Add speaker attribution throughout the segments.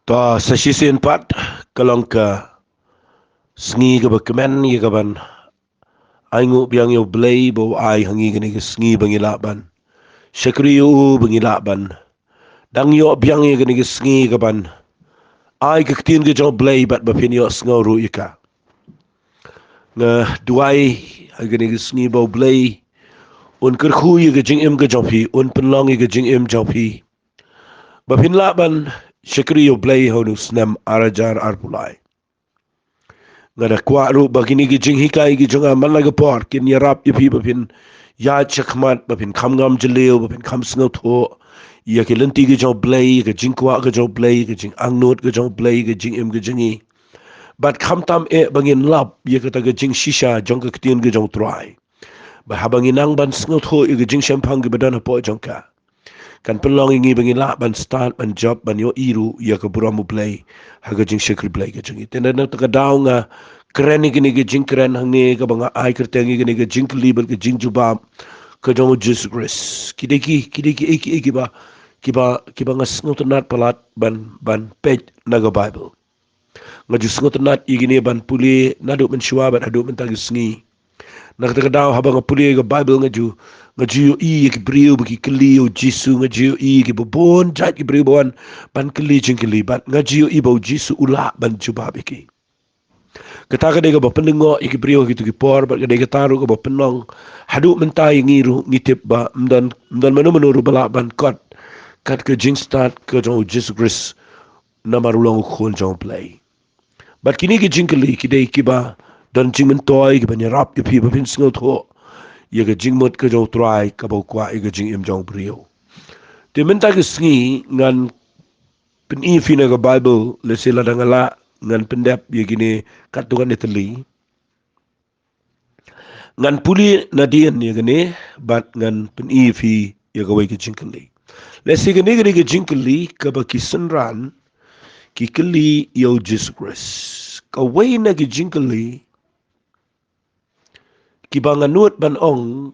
Speaker 1: Ta sa sisin pat kalong ka sngi ka ba kemen ye ka ban ai ngu biang yo blay bo ai hangi gani ka sngi bangilaban syakri yo bangilaban dang yo biang ye gani ka sngi ka ban ai ka ktin ka jo blay bat ba pin yo sngo ru ika nga duai ai gani ka sngi bo blay un ker khu ye ka jing im ka jo phi un penlong ye ka jing im jo phi ba pin laban syakri yo blay honu snam arajar arpulai ngada kwa ru bagini gi jing hikai gi junga man laga por kin yarap yi pi bapin ya chakmat bapin kham ngam jeleu bapin kham sngo tho ya ke lenti gi jong blay gi jing kwa gi jong blay gi jing angnot gi jong blay gi jing im gi jingi bat kham tam e bangin lap ya ka ta gi jing shisha jong ka ktien gi jong try ba habangin ang ban sngo tho gi jing shampang gi badan po jong ka kan pelong ingi bangin la ban start ban job ban yo iru ya ka buramu play haga jing shakri play ka jingi tena na ta daw nga kren gini ga jing kren hang ne ka banga ai kertengi gini ga jing libel ka jing juba ka jong Jesus Christ kideki eki ba kiba nga sngot nat palat ban page naga Bible nga ju sngot nat igini ban puli nadu men shwa ban adu men tagi sngi nakatagadaw habang apuli ga Bible nga ju i ki brio ki kli o Jisu nga ju i ki bobon jat ki brio bon ban kli jingkylli ban nga ju i bo Jisu ula ban juba biki kataka de ga bapendengo i ki brio ki tu ki por ba de ga taru ga bapenong hadu mentai ngiru ngitip ba mdan manu bala ban kat ke jing start ke jong Jesus Christ namarulong khol jong play bat kini ki jingkylli ki de ki ba dan jing men toy ki ban rap ki phi ba pin sngo tho ye ga jing mot ka jong try ka bo kwa ye ga jing im jong brio te men ta ki sngi ngan pin i fi na ga Bible le se la dangala ngan pendep ye gini katungan Italy ngan puli na dien ye gini bat ngan pin i fi ye ga wai ki jingkylli le se gini gini ki jingkylli ka ba ki senran ki kli yo Jesus Christ ka wai na ki jingkylli ki banganut ban ong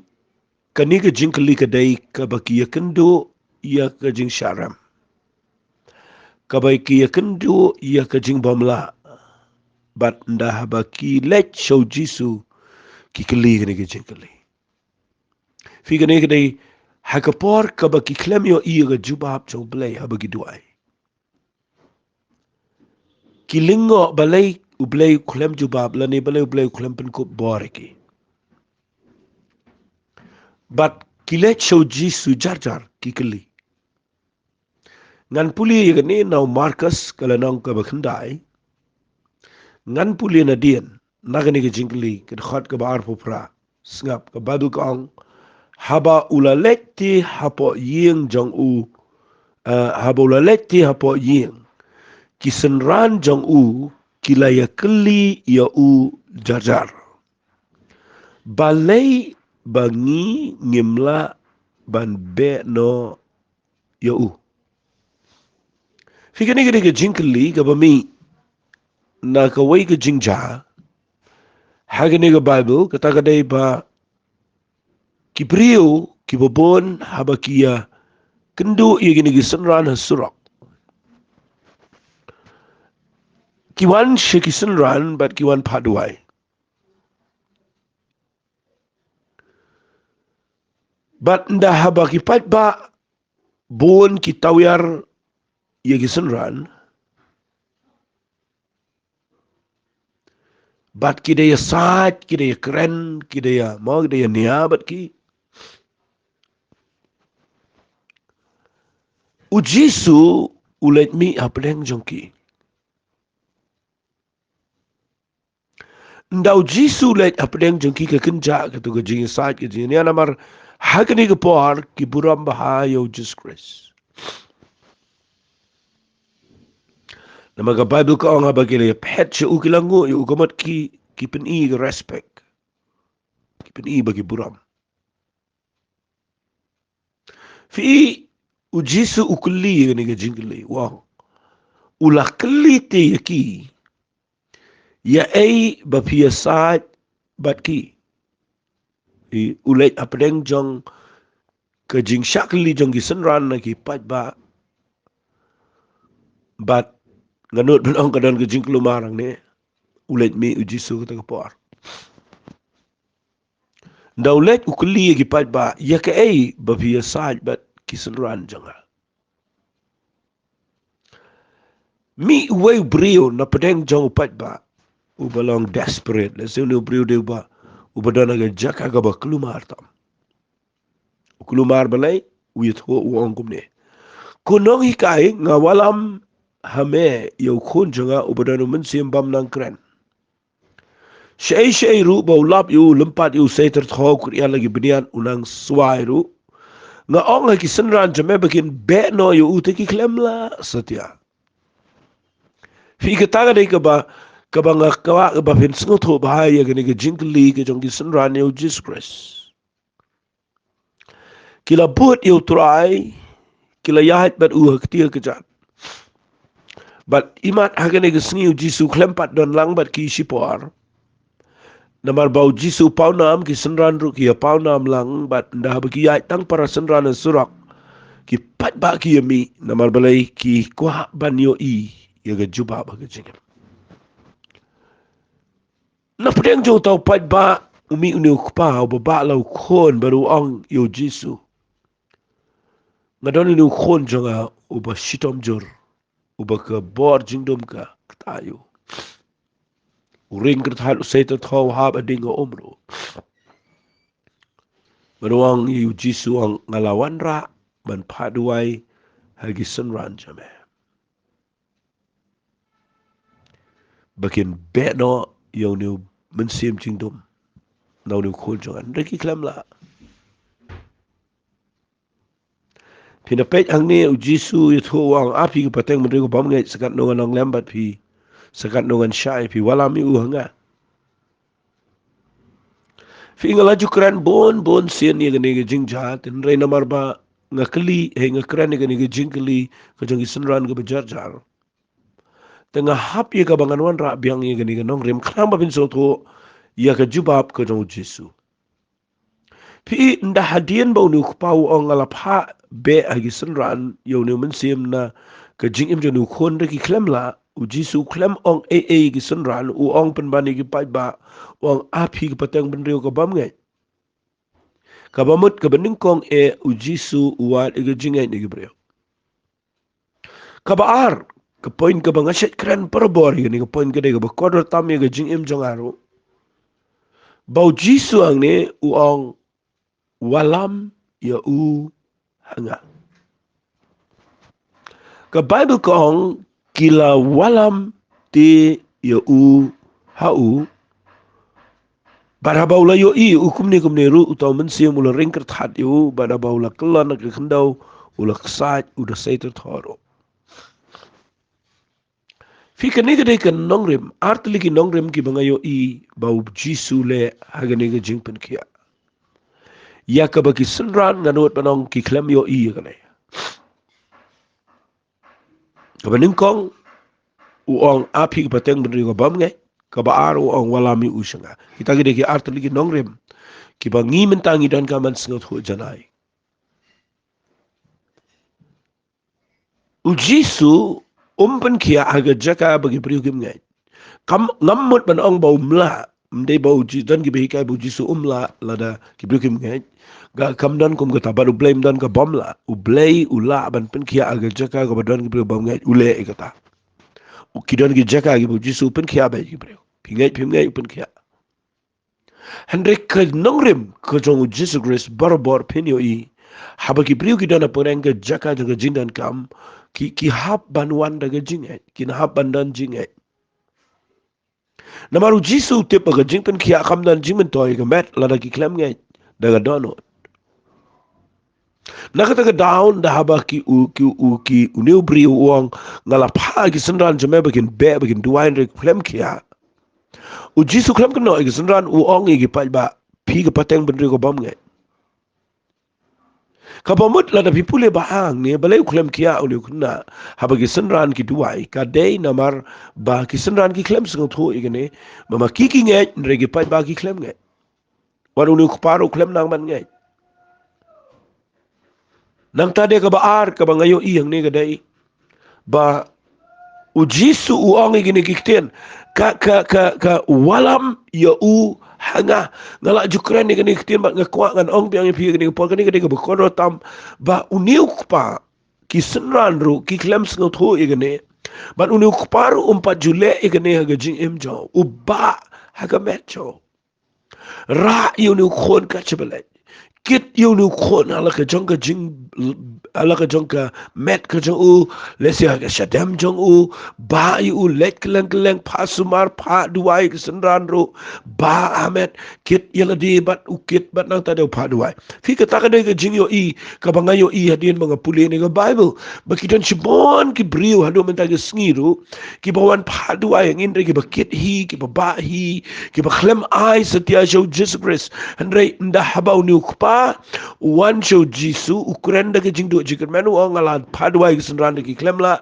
Speaker 1: kani ka jingkylli ka dai ka baki ya kendo ya ka jing sharam ka baki ya kendo ya ka jing bomla bat nda baki let show jisu ki kli ka jingkylli fi ka dai hakapor ka baki klem yo iya ka jubab chong blay habagi duai ki lingo balay ublay klem jubab lani balay ublay klem pen ko boriki bat kilet show jisu jar ki kli ngan puli ni nau Marcus kala nang ka bakhandai ngan puli na dien nagani ke jingkli ke khat ka bar popra snap ka badu kong haba ulaletti hapo ying jong u haba ulaletti hapo ying kisenran jong u kilaya keli ya u jarjar balai bangi ngimla ban be no ya u fikani ke jingkli ka bami na kawai ka jingja hagani ka Bible kata kadai ba kibriu kibobon habakia kendo igini gisenran hasurak kiwan shekisenran but kiwan paduai but nda habaki pat ba bon kitawiyar yegisenran but kidaya saat kidaya keren kidaya mau kidaya niabat ki ujisu ulet mi apeleng jongki ndau jisu let apeleng jongki ke kenja ke tu ke jing saat ke jing ni anamar hakani ke por ki buram bahayo Jesus Christ nama ka Bible ka ang habagile pet siya ukilango yu ugamat ki peni ke respect ki peni bagi buram fi ujisu ukuli ni ke jingli wow ulakli te yaki ya ei bapiasat batki ulait apdeng jong ke jing shakli jong gisenran na ki pat ba bat nganut benong kadan ke jingklu marang ne ulet mi ujisu kata kapor daulet ukuli gi pat ba ya ke ei ba via saj bat kisenran janga mi uwe brio na pedeng jong pat ba ubalong desperate le se no brio de ba ubadana ga jaka ga ba klumar tam klumar balai uyet ho uong kumne kunong hikai ngawalam hame yo khun janga ubadana mun sim bam nang kren Shai ru ba ulap yu lempat yu seter tho kriya lagi benian unang swai ru nga ong lagi senran jame bakin be no yu ute ki klem la setia fi kataga de ka ba nga kawa ba fin sngot ho ba ya gani ga Jingkylli ke jong ki senran yu Jesus Christ kila but yu try kila yahat bat u haktia ke jat bat imat hagane ga sngi yu jisu klempat don lang bat ki shipor namar bau jisu pau nam ki senran ru ki pau nam lang bat ndah bagi ai tang para senran surak ki pat ba ki yami namar balai ki kwa banyo i ya ga juba ba ga jingam na pedeng jo tau pat ba umi unu kpa ba ba lau khon baru ong yo jisu ngadon unu khon jonga uba shitom jor uba ka bor jingdom ka tayo uring kerthal usaitu thau hab adinga umro Maruang yu jisu ang ngalawan ra ban paduai hagi senran jame. Bakin no yung niu mensim jingdom. Nau niu khul jangan. Reki klam la. Pinapet ang ni u jisu yu thu ang api ke pateng menteri ko bam ngai sekat nungan ang lembat pi. Sekat nungan Shai pi walami u hanga. Fi ngalaju keren bon sien ni gani jing jahat. Nrai namar ba ngakeli ngakeren ni gani Jingkylli kajang senran ke bejar-jar. Tengah hap ye ka banganwan ra biang ye gani ganong rem kram bin so tho ya ka jubab ka jong Jesu. Pi nda hadien ba nu pau ong ala pha be agi senran yo nu mensim na ka jing im jonu khon ki klemla u Jesu klem ong gi senran u ong pen bani ki pai ba ong api ki pateng ben rio ka bam ngai. Ka bamut ka bening kong u Jesu uat igi jingai ni gibreo. Ka baar ke poin ke bangaset keren perbor ni ke poin ke de ke kodor tam ye ke jing im jong aro bau jisu ang ne uong walam ya u hanga ke bible kong kila walam te ya u hau barabau la yo i kum ne ru utau mensiam ula ringker that yo barabau la kelon ke kendau ula ksat udah seiter thoro Fika nega deka nongrim, artliki nongrim ki bangayo i bau jisu le haganega jingpen kia. Ya ka baki senran nganut panong ki klem yo i yakane. Kabaningkong uong api ki pateng benri ko bam ngai, kabaar uong walami usanga. Kita gede ki artliki nongrim, ki bangi mentangi dan kaman sengat hu janai. Ujisu umpen kia aga jaka bagi priukim ngai. Kam ngamut ban ong bau mla mde bau ji dan ki behikai bau jisu umla lada ki priukim ngai. Ga kam dan kum kata baru blame dan ka bomla ublay ula ban pen kia aga jaka ka badan ki priu bam ngai ule kata. Ukidan ki jaka ki bau jisu pen kia bai ki priu. Pingai pen kia. Hendrik ka nongrim ka jong jisu Christ barabor penyo i haba ki priu ki dana poreng ka jaka jaga jindan kam ki hap banwan daga jingai kin hap bandan jingai namaru jisu tip aga jingpen kia kam dan jingmen toy ga met lada ki klem ngai daga dono nakata ka down da haba ki new bri uang ngala pa ki senran jame bakin be bakin duain re klem kia u jisu klem kan no ki senran uang gi pa ba pi ga pateng ben re ko bam ngai Kapamut lada pipule bahang ni balai klem kia uli kuna haba ki senran ki duai ka dei namar ba ki senran ki klem seng tho igene mama kiki ngai regi pai ba ki klem ngai wan uli kuparo klem nang man ngai nang tade ka baar ka bangayo i yang ni ga dei ba Ujisu uang igini kikten ka walam ya hanga ngalak jukran ni gini kikten bat ngakwa ngan ong piang pi gini por gini gini bekono tam ba uniu pa ki senran ru ki klem sngot ho igini bat uniu paru umpat jule igini haga jing imjo uba haga metjo ra uniu khon ka chebelai kit uniu khon ala ka jong ka jing ala ka jong ka met ka jong u lesia ka shadam jong u ba u let keleng keleng pa sumar pa duai ke senran ro ba amet kit yala di bat u kit bat nang tade pa duai fi ka ta ka de ka jing yo i ka banga yo i hadin mga puli ni ka bible ba ki don chibon ki brio hadu menta ka sngiru ki bawan pa duai ang indre ki ba kit hi ki ba hi ki ba khlem ai setia jo jesus christ andre nda habau ni ukpa wan jo jisu ukuran da ke jingdo jikar menu ang ala padwai ke senran ki klemla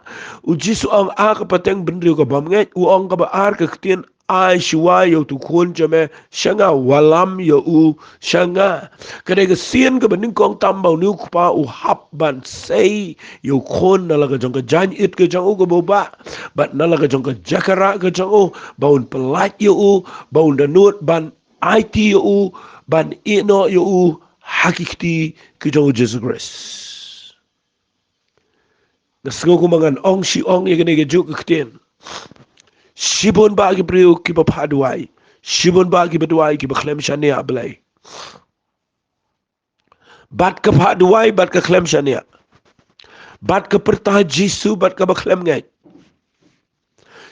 Speaker 1: u jisu ang a ka pateng bendrio ka bamnge u ang ka ba ar ka ktien ai shua yo tu khon jame shanga walam yo u shanga kare ka sien ka bening kong tambau ni ukpa u hap ban sei yo khon na la ka jong ka jan it ka jong u ka boba bat na la ka jong ka jakara ka jong u baun pelat yo u baun danut ban IT yo u ban ino yo u hakikti ki jong Jesus Christ. Nasengo ko mangan ong si ong ye gane juk ktien. Sibon ba ki brio ki ba padwai. Sibon ba ki badwai ki ba klem shania ablay. Bat ka padwai bat ka klem shania. Bat ka pertah Jisu bat ka ba klem ngai.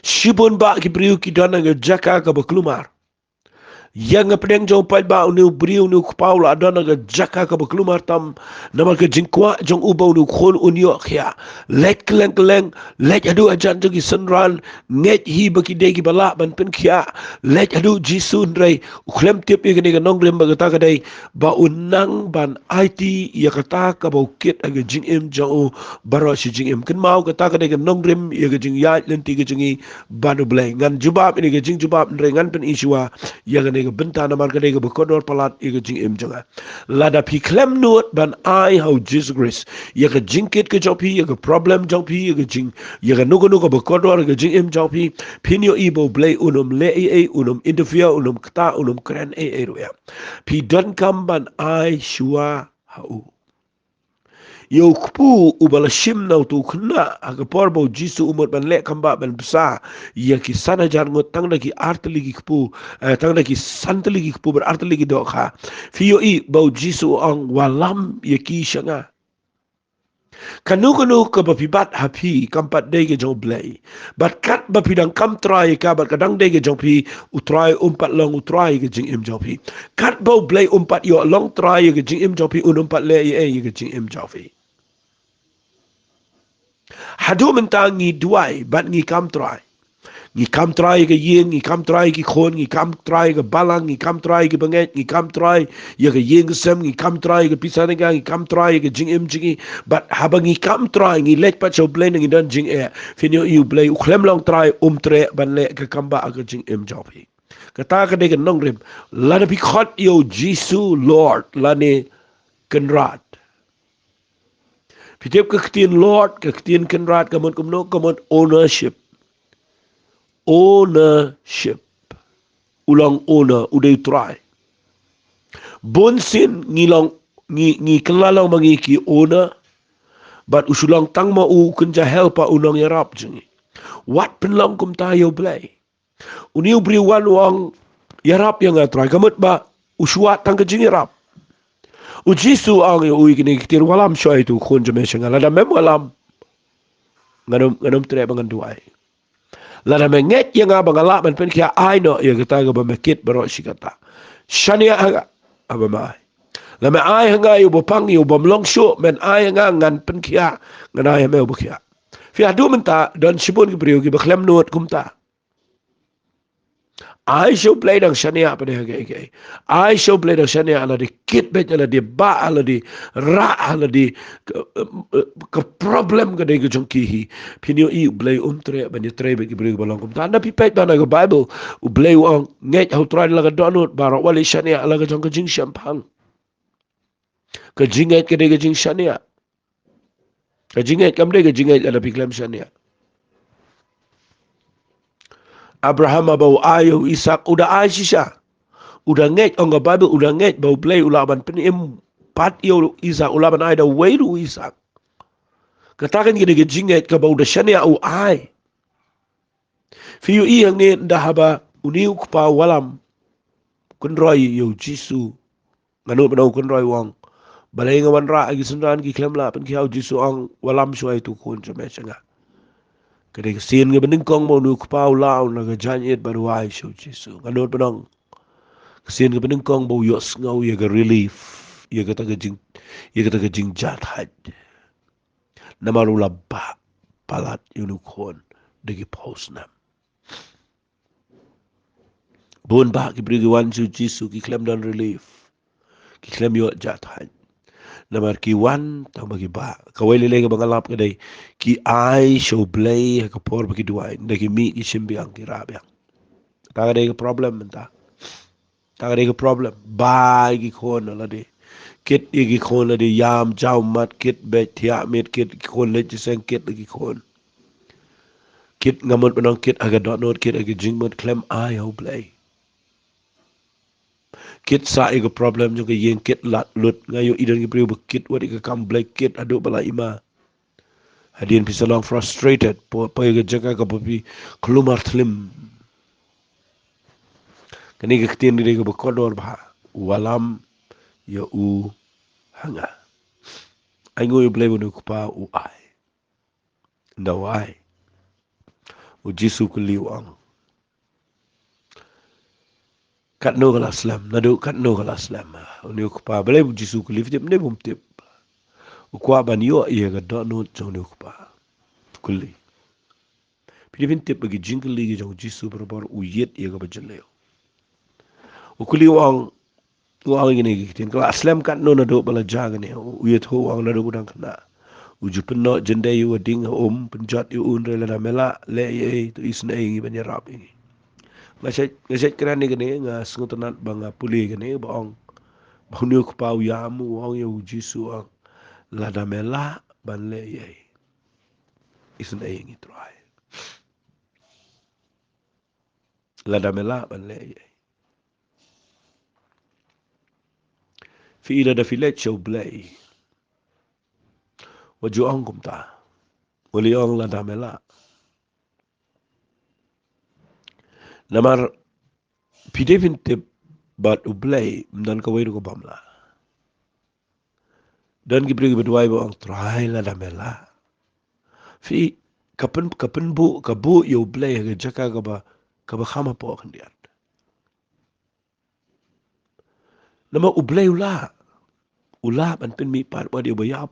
Speaker 1: Sibon ba ki brio ki dana ga jaka ka ba klumar. Yang pedeng jong pai ba unu brio nu kpau la dana ga jaka ka beklumar tam nama ka jingkwa jong ubau nu khon unyo khia lek kleng kleng lek adu ajan jogi senran nget hi baki degi bala ban pen khia lek adu jisun rei ukhlem tip ye ga nong lem ba ta ka dai ba unang ban IT ya kata ka bau kit aga jing em jong baro shi jing em ken mau ka ta ka dai nong lem ye ga jing ya lenti ga jingi banu blai ngan jubab ini ga jing jubab rei ngan pen iswa ya ga ga benta na mar ka ga bekodor palat iga jing im janga lada pi klem nuot ban ai how Jesus Christ ya ga jingkit ke jopi ya ga problem jopi ya ga jing ya ga nugo nugo bekodor ga jing im jopi pinyo ibo blay unum le unum interfere unum kta unum kren ya pi Donkam ban ai shua hau yo kupu ubala shim na tu khna aga porbo jisu umur ban le kamba ban bsa ya ki sana jar ngot tang na ki artli ki kupu tang na ki santli ki kupu ber artli ki do kha fiyo i bau jisu ang walam ya ki shanga kanu ka bapibat hapi kampat de ke jong blai bat kat bapidang kam try ka bat kadang de ke jong pi utrai umpat long utrai ke jing im jong pi kat bau blai umpat yo long try ke jing im jong pi umpat le ke jing im jong pi hadu mentang ngi duai bat ngi kam try ngi kam try ke yin ngi kam try ki khon ngi kam try ke balang ngi kam try ke banget ngi kam try ye ke yin sem ngi kam try ke pisane ngi kam try ke jing im jingi bat haba ngi kam try ngi let pa cho blend ngi dan jing e finyo you play u khlem long try tre ban le ke kamba ke jing im jopi kata ke de nong rim la bi khot yo jisu lord la ne kenrat Pitip ke ketien Lord, ke ketien kenrat, kamon kumno, kamon ownership. Ownership. Ulang owner, uday try. Bonsin, ngi kelalang mangi ki owner, but usulang tang ma u kunja helpa unang yarap jengi. Wat penlang kum tayo blay. Uniu beri wan wang yarap yang atray, kamot ba usuat tang kejing yarap. Ujisu ang ui kini kitir walam Shai tu khon jame shenga lada mem walam nganom tre bangan duai lada menget yang abangala ban pen kia ai no ya kita ga bamekit baro shikata shania aga abamai la me ai hanga yu bopang yu bomlong sho men ai hanga ngan pen kia ngana ya me bukia fi adu menta don shibun ki brio ki baklem not kumta I show play dang shania apa deh gay. I show play dang shania ala di kit bet ala di ba ala di ra ala di ke problem ke deh jongkihi. Pinyo i play tre bani tre bagi beri balong kum. Tanda pipet bana ke Bible u play uang nget hau try laga donut barak wali shania ala ke jong ke jing shampang. Ke jinget ke deh ke jing shania. Ke jinget kam deh ke jinget ala piklem shania. Abraham bau ayo Ishak udah Aisyah. Udah ngej on the Bible udah ngej bau play ulaban penim pat yo Ishak ulaban ai da way to Ishak. Katakan gini ke jinget ke bau da shania u ai. Fiu I yang ni dah haba uniu kupa walam kunroi yo Jisu. Nganu benau kunroi wang. Balai ngawan ra agi sundan ki klem la pen ki hau Jisu ang walam suai tu kun semesanga. Kede sin nge bening kong mo nu kupa ulau na ga janyet baru ai shu Jisu. Nganu benang sin nge bening kong bau yos ngau ye ga relief. Ye ga ta ga jing jat had. Namarula ba palat yunu kon degi posnam. Bon ba ki brigi wan su Jisu ki klem dan relief. Ki klem yo jat had. Namar ki wan tang bagi ba. Kawai lele ke bangalap ke day. Ki ai show play ha kapor bagi duai. Degi mi ki simbiang ki rabiang. Taga day ke problem menta. Taga day ke problem. Ba ki kon ala day. Kit ki kon ala day yam jaw mat kit bet tiak mit kit ki kon leci seng kit ki kon. Kit ngamut benang kit aga dot not kit aga jingmut klem ai ho play. Kit sa ego problem juga yen kit lat lut ngayo idan ki priu kit wat ika kam blake kit aduk bala ima. Hadin pisa long frustrated po ega jaga ka popi kelumar tlim. Kani ke ketin diri ke bekodor bah walam ya u hanga. Aingo yu play bunu kupa u ai. Ndawai. U Jisu keliwang. Kat no kala slam, nadu kat no kala slam. Uni kupa balai bu Jisu keliw tip ne bum tip. Ukwa ban yo ia ga dot no jong ne kupa. Kuli. Pilipin tip bagi Jingkylli ki jong Jisu berbar uyet ia ga bajeleo. Ukuli wang gini kitin kala slam kat no nadu bala jaga ne uyet ho wang nadu budang kena. Uju penok jendai yu ding penjat yu unre la mela le ye tu isna ingi banyarap ingi. Ngaset kran ni gani nga sengutanat banga puli gani baong bahunu ku pau yamu wong yu Jisu ang lada mela ban le ye isna ingi try. Lada mela ban le ye. Fi ila da filet show blay. Waju ong kumta. Wali ong lada mela. Namar pidevin tip bat ublay mdan kawai ko bamla. Dan gibri berduai ba ang try lada mela. Fi kapen bu kabu yo blay ga jaka ka ba khama po kan dia. Nama ublay ula ban pen mi par wa dia bayap.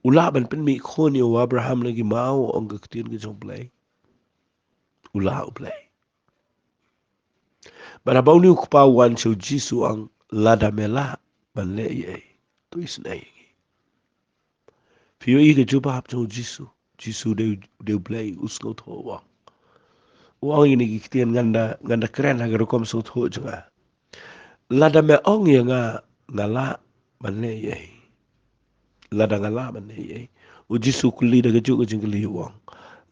Speaker 1: Ula ban pen mi khon yo Abraham lagi mau ang ketin ke jong blay. Ula ublay. Barabau ni ku pawan so Jisu ang lada mela ban le ye. Tu isna ye. Fiyo i ke juba hap jong Jisu de blay usno tho wang. Wang ini kitian nganda keren agar kom so tho juga. Lada me ong ye ngala ban le ye. Lada ngala ban le ye. U Jisu kuli da juga Jingkylli wang.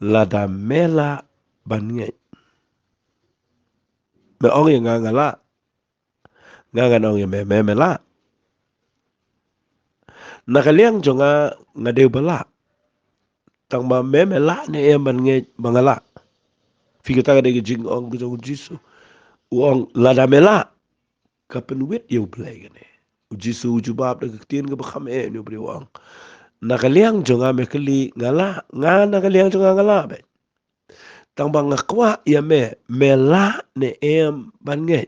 Speaker 1: Lada mela ban nge. Me ong ye ngala. Nganong ye me mela. Nakaliang jonga ngade bala. Tang ma me mela ne e ban nge mangala. Fikita de jing ong jong Jisu. Uong lada mela. Kapen wit yo play gane. Jisu jubab de ketin ke bakham e ni bri wang. Nakaliang jonga me kali ngala nakaliang jonga ngala be. Tang bang ngakwa ya me mela ne em ban nge.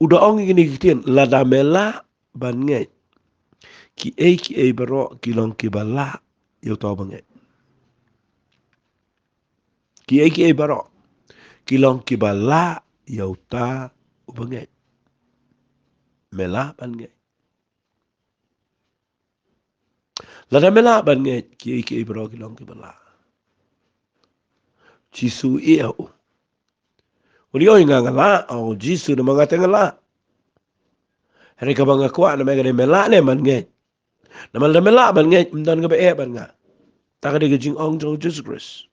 Speaker 1: Udah ong gini kitin lada mela ban nge. Ki e baro kilong ki bala yo to bange. Ki e baro kilong ki bala yo ta bange. Mela ban nge. Lada mela ban nge ki e baro kilong ki bala. Jisu iyo. Uli o ngala o Jisu na mga tengala. Hari ka bang akwa na mga mela ne man nge. Naman na mela ban nge mdan ka ba e ban nga. takade ke jing ong jong Jesus Christ.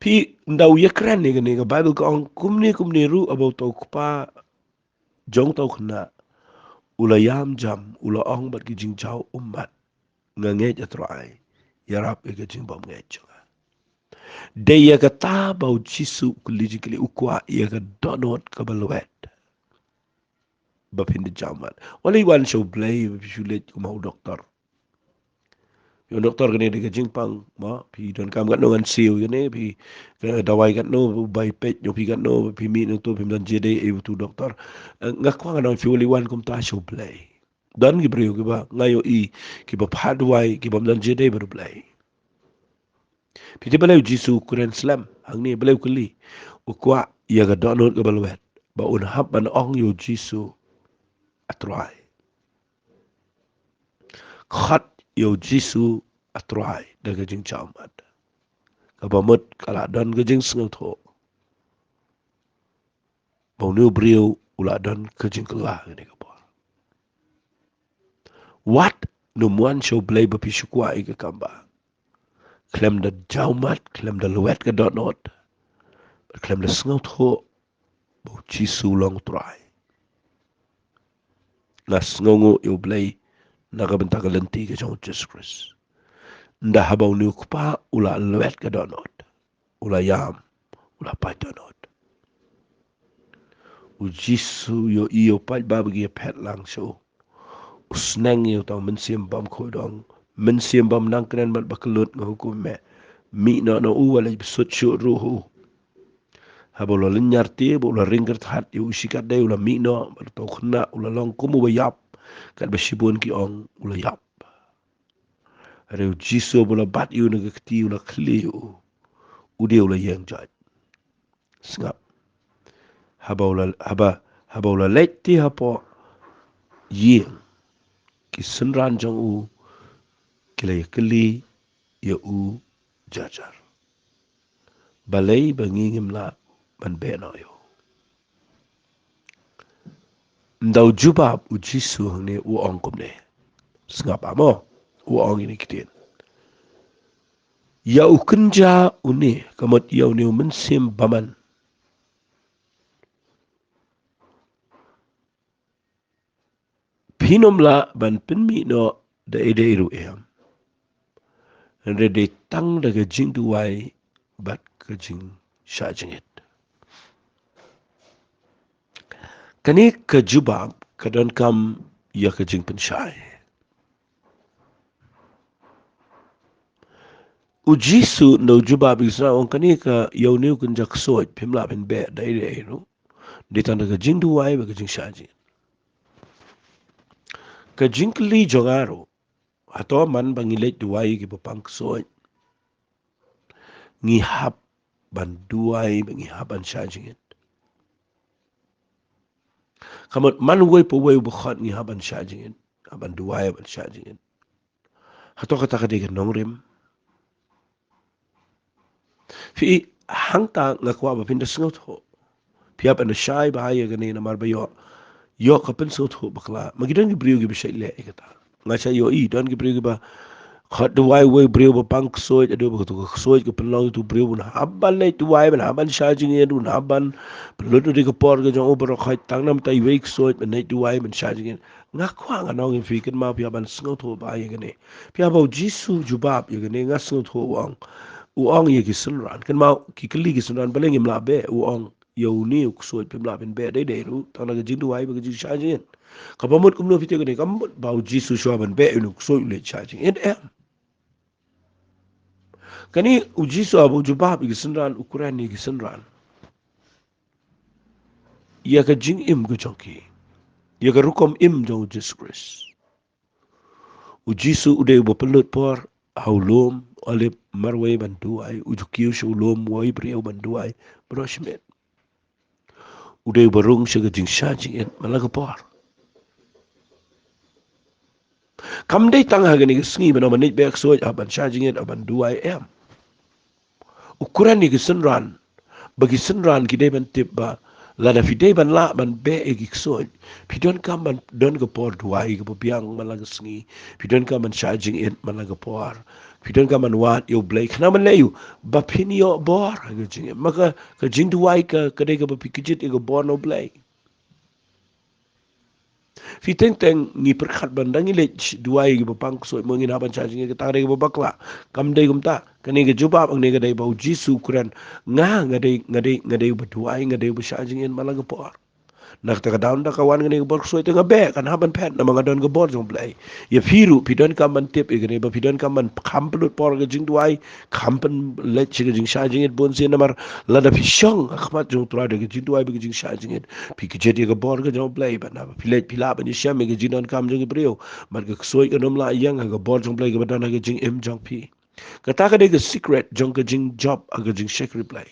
Speaker 1: Pi ndau ye kren ni ke Bible ka ong kumni ru about tau kupa jong tau kena ula yam jam ula ong bat ke jing chau umat ngange jatrai yarap ke jing bom nge chunga. De ya ka ta bau jisu kuliji kili ukwa ya ka donot ka balwet. Bapin de jaman. Wali wan show play bishulet kumau doktor. Yung doktor kene de jingpang ma pi don kam gat no ngan siu kene pi dawai gat no bai pet yo pi gat no pi mi no to pi dan jede e tu doktor ngak kwa ngano fi wali wan kum ta show play dan gi brio ki ba ngayo i ki ba phadwai ki bam dan jede ber play pi de balai jisu kuren slam ang ni balai kuli ukwa ya ga don ga balwet ba un hab ban ong yo jisu atrai khat yo jisu atrai daga jing chamat kabamut kala dan ke jing sengau tho bau nu brio ula dan ke jing kelah ni ka por what no muan show play ba pisukwa i ke kamba klem da jaumat klem da luet ke dot not klem da sengau tho bau chi su long try nas ngongo yo play na ka benta ka lenti ke jong Jesus Christ nda habau nu kupa ula luet ke dot not ula yam ula pa dot not u jisu yo iyo pa ba bagi pet lang show usneng yo tau mensiam bam kodong mensiam bam nang kenen mat bakalut ngahukum me mi no u wala bisut syu ruhu habolo lenyar ti bola ringker hat yu usikat dai ula mi no tau khna ula long kumu bayap kat besibun ki ong ula yap reu jisu bola bat yu ne kti ula khli yu udi ula yang jat sngap habola letti hapo ying ki senran jong u kile kli ya u jajar balai bangi ngimla ban beno yo ndau jubab u jisu ne u ongkom ne sngap amo u ong ini kitin ya u kenja uni kamot ya ne mensim baman pinomla ban pinmi no da ide iru em Rede de tang daga jing duwai bat ke jing sha jingit. Kani ke jubab ke Donkam ya ke jing pen Shai. Ujisu no jubab isra on kani ke yau niu kun jak soit pimla pen be dai dai no. De tang daga jing duwai ba ke jing sha jingit. Ke Jingkylli jongaro atau man bangilet duwai ki papang soit. Ngihap ban duwai ngihap ban sha jingit. Kamot man wei po wei bukhot ngihap ban sha jingit. Ban duwai ban sha jingit. Hato kata kadega nongrim. Fi hangta ngakwa ba pinda sngot ho. Piap and Shai bahaya gani na marba yo ka pin sngot ho bakla. Magidan gi brio gi bishay le ikata. Ngacha yo I don gi brio gi ba khat du wai wei brio ba pang soit adu ba to soit ke penlong tu brio na haban le tu wai ban haban charging edu na haban pelut di ke por ge jong over khat tang nam tai week soit ban ne tu wai ban charging ngakwa nganong fi ken ma piap ban sngot ho bahaya gani. Piap ba jisu jubab ye gani ngas sngot ho wang uong ye ki sunran kan mau ki kli ki sunran baleng im labe uong yo ni ku so pim la ben be dai dai ru ta na jing duai ba ji sha jin ka ba mut kum no fite ne kam ba ji su sho ban be nu so le sha jin et em kani u ji so abu jubab ki sunran ukuran ni ki sunran ya ka jing im go jonki ya ka rukom im jo Jesus Christ u ji su u de bo pelut por haulum olip marway banduay ujukiu shulum way priyaw banduay broshmet uday barung siya jing shajing et malagapor kamday tangha gani sngi bana manit bek so aban shajing et aban duay em ukuran ni gisenran bagi senran kidai ban tip ba Lada fidei ban la ban be egik soin. Pidon kam ban don ke por duai ke biang man laga sengi. Pidon kam ban charging it man laga por. Pidon kam ban wat yo blai. Kena man leyu ba pini yo bor ke jing. Maka ke jing duai ke dei ke pikijit ke bor no blai. Fi teng ni perkhat bandang ile duai gi bapang so mo ngi na ban cha ngi ta re gi bakla kam dei gum ta kani gi juba ang ne ga dei bau jisu kuran nga dei bu duai nga dei bu sha ngi malang por nak ta daun da kawan ngene bor so te ngabe kan haban pen na mga don go bor jom play ye firu pidon kam man tip igre ba pidon kam man kamplut por ga jing duai kampen let chi jing sha jing et bon se namar la da fi shong akhmat jong tra de jing duai bi jing sha jing et pi ki jet ga bor ga jom play ba na filet pila ba ni sham ga jing don kam jong brio mar ga soi ga nom la yang ga bor jong play ga ba na ga jing em jong pi ka ta ga de ga secret jong ga jing job ga jing shek replay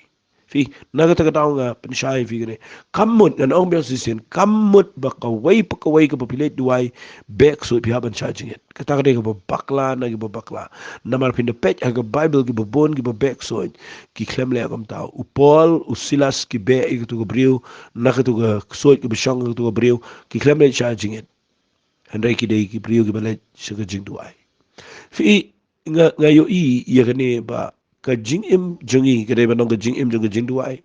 Speaker 1: fi naga taga tao nga pensyai fi gani kamut nga naong biang sisin kamut baka way ka papilit duay bek so piha ban charging it kata ka ka bakla na giba bakla namar pinda pech aga bible giba bon giba bek so ki klem le akam tao upol usilas ki be ikatu ka briu nakatu ka so ki bisyong ikatu ka briu ki klem le charging it handai ki day ki briu giba le siya jing duay fi nga yo iya kani ba ka jing im jungi ka dai banong ka jing im jung ka jing duai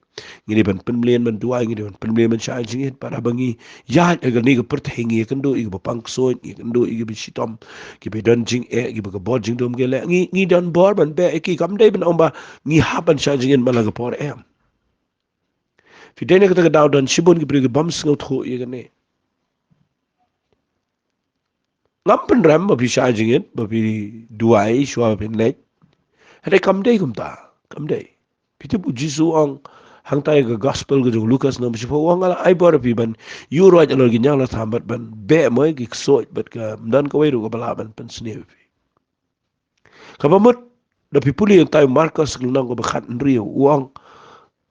Speaker 1: ngini ban penmlian man duai ngini ban penmlian man sha jing it para bangi ya ga ni ka perthengi kan do i ba pang so i kan do i bi sitom ki be don jing e ki ba ka bod jing dom ge le ngi don bor ban be ki kam dai ban ong ba ngi ha ban sha jing in mala ka por em fi dene ka ta daw don shibon ki bri bam sngot ho i ga ne ngam pen ram ba bi sha jing it ba bi duai shwa ben le Hãy cầm đây cầm ta, cầm đây. Piti bu Jisu ang hang tay ga gospel ga jong Lucas na msipo wang ala ai bora pi ban you right alor gi nyang la thambat ban be moy gi soi bat ka dan ka wairu ga bala ban pen sne pi. Ka ba mot da pi puli ang tay Marcos ng nang ko ba khat nrio wang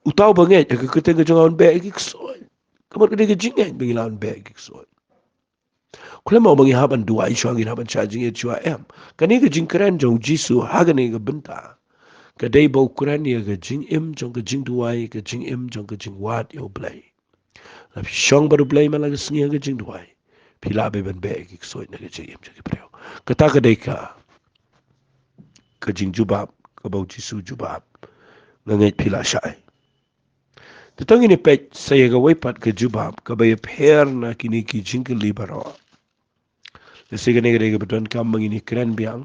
Speaker 1: utaw ba nge ka ka tenga jong an be gi soi. Ka mot ka de gi jinge bi lan be gi soi. Kula mo bangi haban dua isyo ang haban charging et chua em. Kani ga jingkran jong Jisu haga ni ga benta. Ka day ba ukuran niya ka jing im jong ka jing duway ka jing im jong ka jing wat yo blay na siyang baru blay malagas niya ka jing duway pilabe ban be ik soy na ka jing im jong ibreo kata ka day ka jing jubab ka baw jisu jubab ngangit pila Shai tatong ini pech saya ka waypat ka jubab ka bay per na kini ki Jingkylli baro kasi ka nega ka beton kam mangini kren biang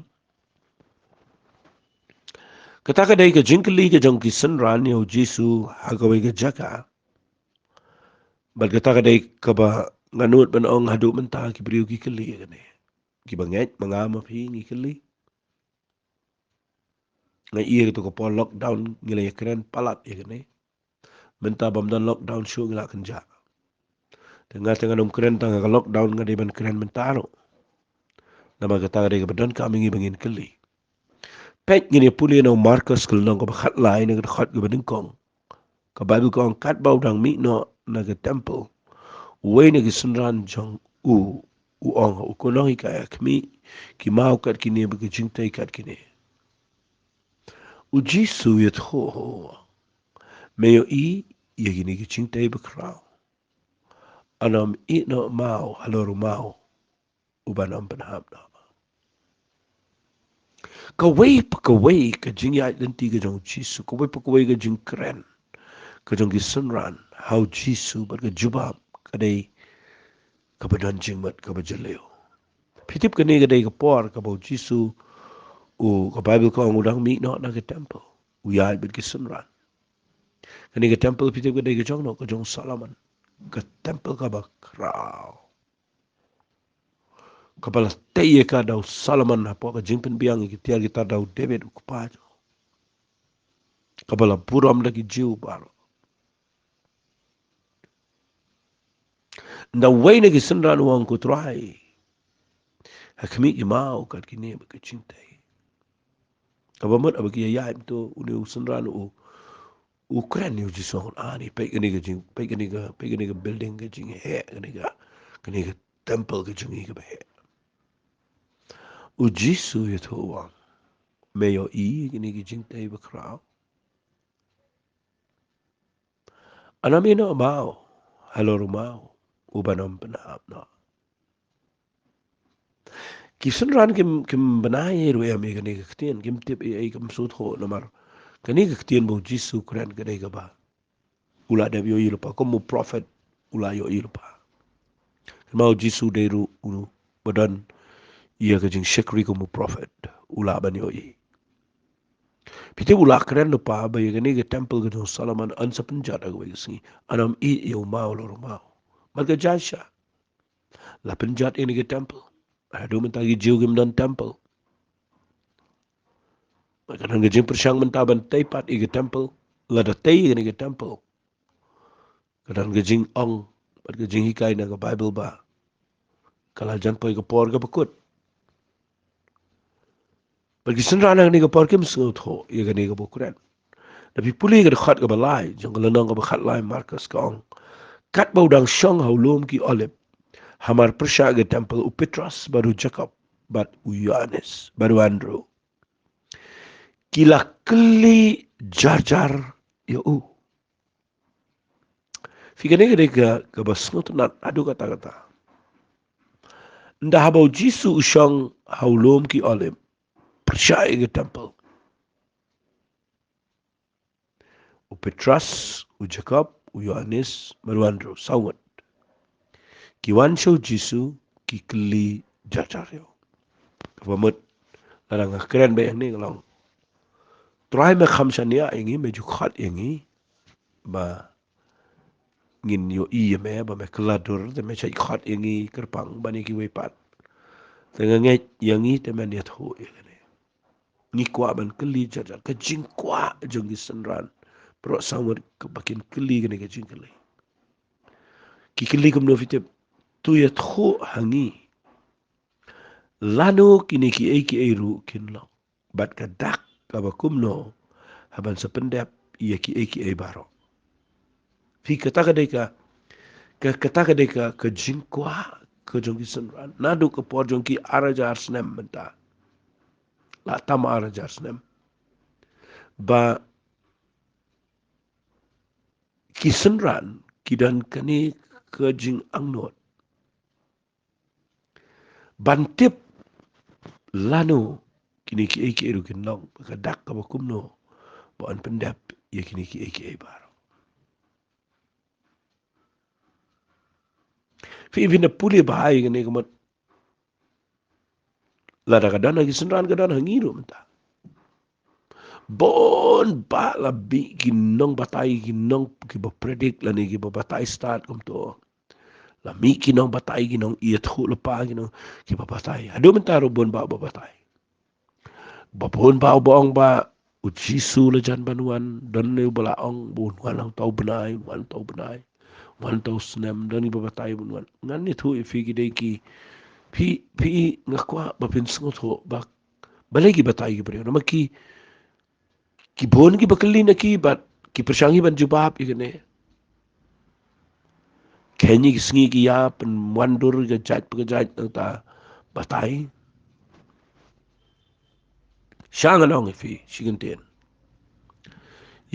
Speaker 1: Kata ka day ka Jingkylli ka jong ki senran yo Jisu hagaway ka jaka. Bal kata ka day ka ba nganut ban ong hadu man ta ki briyo ki kali ka ne. Ki ba nget mga mapi ni kali. Nga iya ka to ka po lockdown ngila ya keren palat ya ka ne. Menta bam dan lockdown show ngila kanja. Tengah tengah num keren tanga ka lockdown nga day ban keren mentaro. Nama kata ka day ka ba don kami ngi bangin kali. Pet ngini puli na Marcos kul nang ko ba khat lai na ka khat ka ba dingkong. Ka Bible ko ang kat baw dang mi no na ka temple. Uwe na gisunran jang u ong u kunong ikaya kami ki mau kat kini ba jingtay kat kini. U Jisu yat ho mayo i yagini ki jingtay ba krao. Anam i no mau haloru mau ubanam panham na. Kaway ka jingyay lanti ka jang Jisu. Kaway ka jing kren. Ka jang gisunran. How Jisu ba ka jubab kaday kabadan jingmat kabajaleo. Pitip ka ni kaday ka por kabaw Jisu u ka Bible ko ang udang mi no na ka temple. Uyay bit ki sunran. Kani ka temple pitip ka day ka jong no ka jong Solomon. Ka temple ka ba kraw. Kapala teye ka daw Solomon na po ka jingpen biyang ikitiar kita daw David ukupajo. Kapala buram lagi jiw baro. Na way na gisunran uang kutray. Hakmi imao kat kini ba ka jingtay. Kabamot abagi yayay ito uni usunran u Ukraine ni uji song ani pe kani ga jing pe kani ga building ga jing he kani ga temple ga jing ga he uji su ye to wa me yo I kani ga jing tai ba krao anami no mao halo rumau ubanom penap no kisenran kim benai ru yami kani ketien kim tip ai kim sut ho nomar kani ketien bo jisu kran kadai ka ba ula de yo ilupa como prophet ula yo ilupa mau jisu de ru ulu badan ia ka jing shekri como prophet ula ban yo i pite ula kran no pa ba kani ke temple ke Solomon ansa penjat aga ba si anam I yo mau lo mau marga jasha la penjat ini ke temple adu mentagi jiu gim dan temple kadang gajing persyang mentaban teipat ige temple lada tei gani ke temple kadang gajing ong pat gajing hikai na ke bible ba kala jan poi ke por ke bekut bagi senrana ni ke por ke msngut ho ye gani ke bukuran tapi puli ke khat ke balai jang lenang ke khat lai markas ke ong kat bau dang shong haulum ki olip hamar persya ke temple u Petras baru Jacob bat u Yohanes baru Andrew kila keli jar ya Fikirnya ke basngot nat adu kata-kata. Nda habau Jisu usyang haulom ki olim. Percaya ke temple. U Petras, u Jacob, u Yohanes, Maruandro, sawat. Ki wansyaw Jisu ki keli jajaryo. Wamut larang keren bayang ni kalau. Try me khamsania ingi me jukhat ingi ba ngin yo iya me ba me keladur te me cai khat ingi kerpang bani ki wepat. Tengah ngai yang i te me niat ho ini. Ni kwa ban keli jajar ke jing kwa jeng di senran pro samur ke bakin keli gane ke Jingkylli ki keli kum no fitep tu ya tho hangi lano kini ki ei ru kin lo bat ka dak ka ba kum no haban sependap ia ki ei baro fi kata ka deka kata ka deka ke jing kwa ke jeng di senran nadu ke por jeng ki arajar snem menta la tam arajar snem ba kisenran kidan kani ke jing angnot bantip lano kini ki eru kin long ka dak ka bakum no bo an pendap ya kini ki baro fi vina puli bahai ngene kamat lada kadana kisenran kadana ngiru menta bon ba la bi kinong batai kinong ki ba predict la ni ki ba batai start kum to la mi kinong batai kinong iet hu lepa kinong ki ba batai adu mentaro bon ba batai ba bon ba bong ba ujisu le jan banuan dan ne bala ong bon walang tau benai wan tau benai wan tau snem dan ni ba batai bunuan ngan ni thu ifi ki dei ki pi ngakwa ba pin sngot ho ba balagi batai ki bre no ki bon ki bakali na ki bat ki persyangi ban jubab ikene kenyi ki sngi ki ya pen wandur ke jaj pekejaj ta batai syangan ong ifi sigenten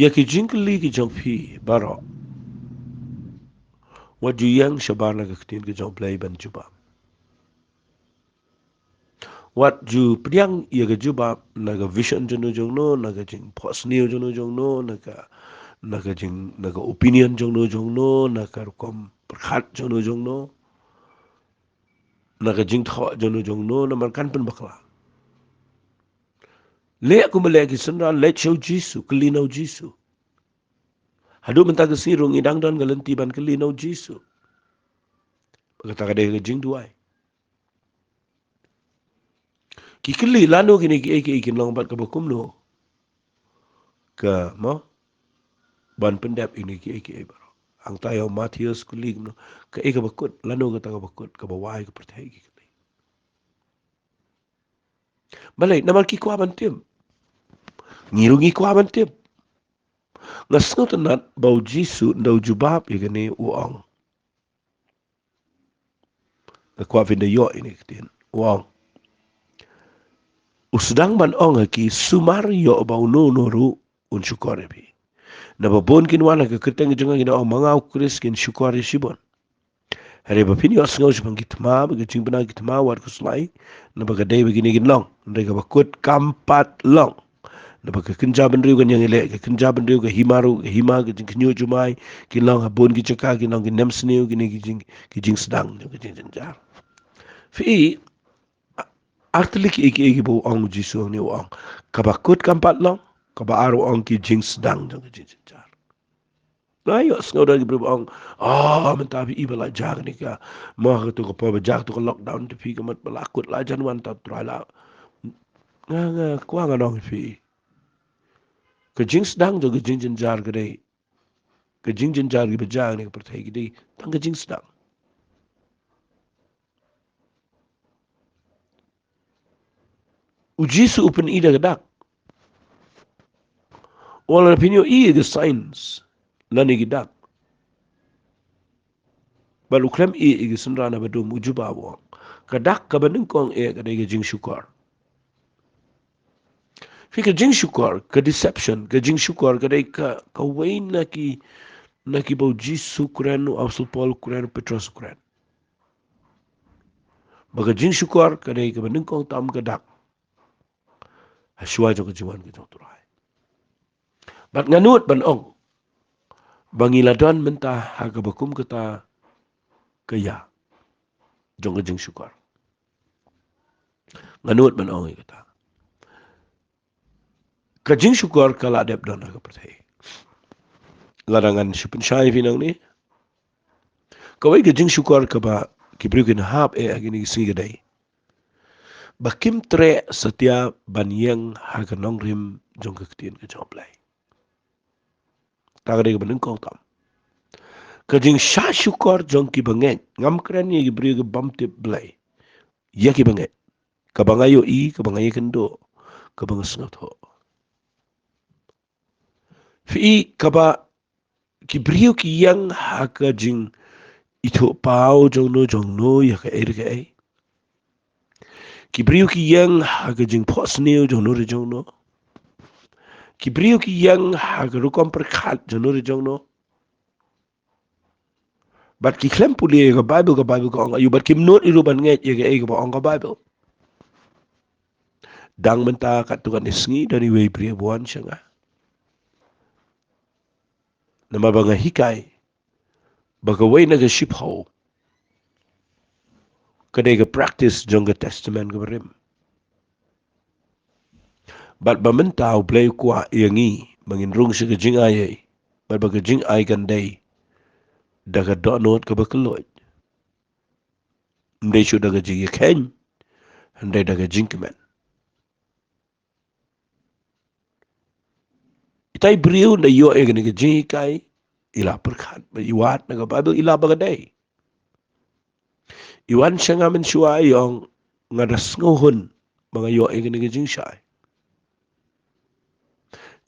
Speaker 1: ya ki Jingkylli ki jong pi baro waju yang shabana ka ketin ki jong play ban jubab wat ju priang ia ga jubab naga vision jono jongno naga jing posnio jono jongno naga jing naga opinion jongno naga kom perkhat jono jongno naga jing thaw jono jongno na markan pen bakla le aku melagi senra le show Jisu kelino Jisu hadu mentaga sirung idang dan galenti ban kelino Jisu kata kada ga jing duai ki keli lano kini ki kin long bat ka bakum no ka mo ban pendap ini ki baro ang tayo Matius kulig no ka ka bakut lano ka taga bakut ka bawai ka pertai ki keli balai namal ki kwa ban tim ngirungi kwa ban tim ngasngot nat bau Jisu ndau jubab igani uang ka kwa vinda yo ini ketin uang usdang ban ong ki sumar yo bau no noru un syukore bi Na babon kin wana ka keteng jangan ina ong mangau kris kin syukar sibon. Hari bapini os ngau sepang kitma bagi jing bena kitma war kuslai na bagadai begini gin long ndai ka bakut kampat long na baga kenja benriu kan yang ele ka kenja benriu ka hima ka jing kenyu jumai kin long habon ki ceka kin long kin nem sniu gini ki jing sedang ka jing jenjar fi artlik iki bo ong jisu ni ong ka bakut kampat long ka ba aru ong ki jing sedang ka jing jenjar. Ayo ngau dah ibu bang, mentapi ibu lah jangan ni kah, mah tu kau berjak tu kau lockdown tu pi kemat berlakut lah jangan tak terala, kuang anong pi, kejing sedang tu kejing jenjar kedai, kejing jenjar ki berjak ni pertai kedai, tang kejing sedang. Uji su open ida kedak, walau pinyo ke science, lani kedak. Balu klem ke senrana badum ujuba wong, kedak kabaneng kong kedai kejing syukar. Fikir jing syukar ke deception ke jing syukar ke deka kawain naki bau jisu kuranu asul Paul kuranu Petrus kuran. Baga jing syukar ke deka menengkong tam kedak. Hasyua jong kejiwan ke jong turai. Bat nganut ban ong. Bangiladon mentah haga bakum kata kaya. Jong ke jing syukar. Nganut ban ong kata. Kajing syukar kala adep don haga pertai. Larangan syupin Shai pinang ni. Kawai kajing syukar ke ba kibriukin hap agini singi kedai. Bakim tre setiap banyang haga nongrim jong keketian ke jong belai. Tak ada ke benengkong tam. Kajing syah syukar jong ki banget. Ngam keren ye kibriu ke bamtip belai. Ya ki banget. Kabangayo kabangayo kendo. Kabangas ngot ho. Fi kaba kibriu ki yang haga jing itu pau jong no ya ka air ka ai. Kibriu ki yang haga jing pos neo jong no. Kibriu ki yang haga rukom perkat jong no. Bat ki klem puli ka Bible ka ong ayu bat kim not iruban nget ya ka ai ka ong ka Bible. Dang menta kat tukan isngi dari wei pria buan syanga. Nama banga hikai. Baga wei naga ship ho. Kadai ka practice jong ka testament ka berim. Bat bamentau play kuah yangi manginrung sa ka jing ayay. Bat baga jing ay gandai. Daga donot ka bakaloj. Ndai syu daga jing yakhen. Ndai daga jing kemen. Itai beriu na yo e gani ka jing ikai. Ila perkat. Ba iwat na ka Bible ila bagadai. Iwan siya nga men syua yung ngadas nguhun. Mga yo e gani ka jing Shai.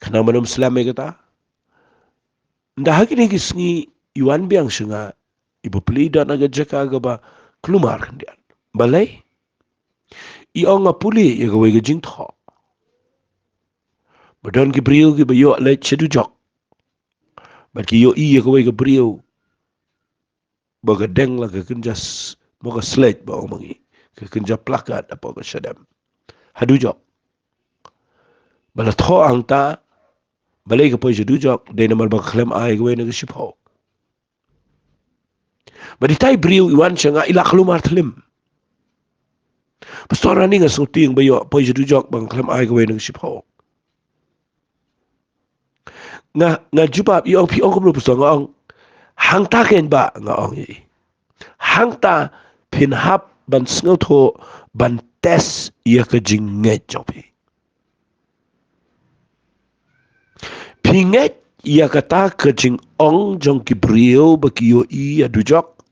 Speaker 1: Kanang manum Islam kata. Ndahagi ni kisngi iwan biang siya nga. Ibu pelida na gajaka ba kelumar kandian. Balay. Iyo nga puli ya gawai gajing tho. Badan ki beriu ki bayo alay sedujok. Bat ki yo iya gawai ka beriu. Bagadeng lah ka kenjas moga sled ba omangi. Ka kenja plakat apa ka syadam. Hadujok. Bala tho ang ta. Balay ka po sedujok. Day naman baka klem ay gawai na kasipho. Baditay beriu iwan siya nga ila kelumar telim. Pastora ni nga suting bayo po sedujok bang klem ay gawai na kasipho. Nga jubab yung piong ko bro nga ang hangta ken ba nga ang yi hangta pinhap ban sngot ho ban tes ya ka jinget jopi pinget ya kata ka jing ong jong kibrio ba kiyo I adujok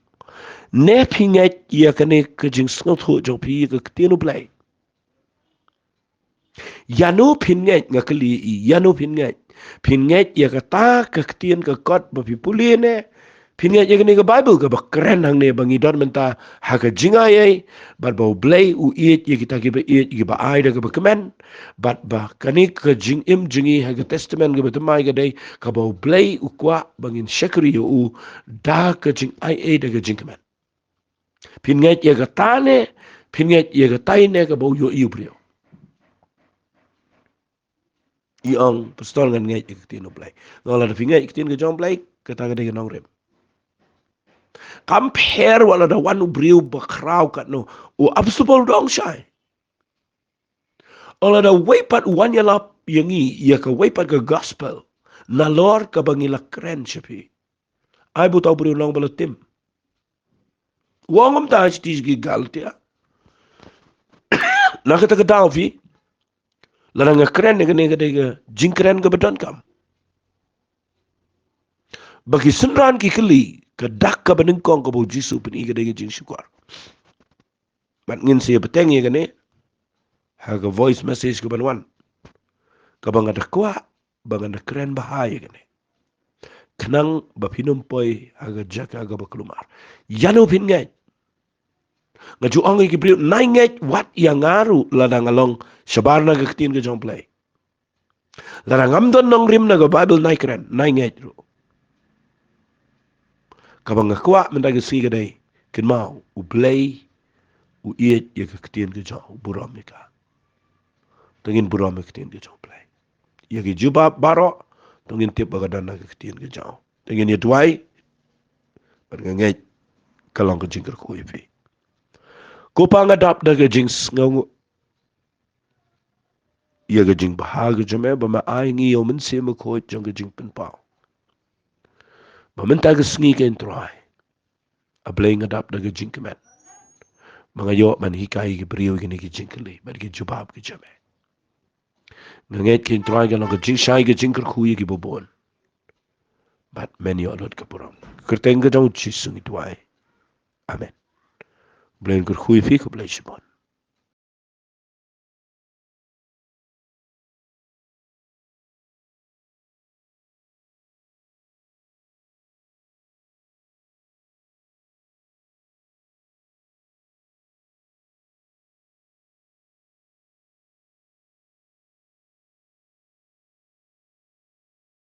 Speaker 1: ne pinget ya kane ka jing sngot ho jopi ka ktino blai yano pinget nga kali yano pinget ya kata ka ktien ka kot ba pipuli ne Pingat ye ke Bible ke bakren hang ne bangi don menta haka jinga ye bat bau blay u eat ye kita ke ba eat ye ba ai da ke kemen bat ba kani ke jing im jingi haka testament ke betamai ke dai ka bau blay u kwa bangin shekri u da ke jing ai da ke jing kemen. Pingat ye ke tane pingat ye ke taine ke bau yo iu brio. Iong pastol ngan ngai ke tino blay. Ngola da pingat ke tin ke jong blay ke ta ke de nong rem. Compare wala da wanu brio bakrau kat no o abstable dong Shai. Ola da wepat wanya lap yangi ya ka wepat ke gospel na lor ka bangila kren shapi. Ai bu tau brio long bala tim. Wongom ta tis gi galtia. Na ka ta ka dau fi la nga kren ne ga jingkren ga beton kam. Bagi senran ki keli ka dak ka benengkong ka bu jisu pen iga de jing syukur. Bat ngin siya peteng ya gane ha ka voice message ka banwan. Ka bang ada kwa bang ada keren bahaya gane. Kenang bapinumpoi aga jaka aga baklumar. Yano pin ngay. Ngaju ongi ki priu nai ngay wat yang ngaru ladang along sabar na gaktin ke jong play. Ladang amdon nong rim na ga Bible nai keren nai ngay ru. Kabang ngakwa mendaga siga day kin mau u play u iet ya gaktin ke jong buram nika. Tengin buram gaktin ke jong play. Ya ki jubab baro tengin tip bagadan na gaktin ke jong. Tengin ya tuai ngay kalong ke jingkar ko ipi. Ko pangadap daga jings ngau ia ga jing bahaga jame ba ma ai ngi o men se ma ko jong ga jing pen pau ba men ta ga sngi ken try a playing adap daga jing kemen mga yo man hikai gi brio gi ni gi jingkylli ba gi jubab gi jame nganget ken try ga no ga jing shai ga jing kar khu gi bobon but many a lot ka puram kerteng ga jong chi sungi tuai amen blain kar khu fi ko blai shibon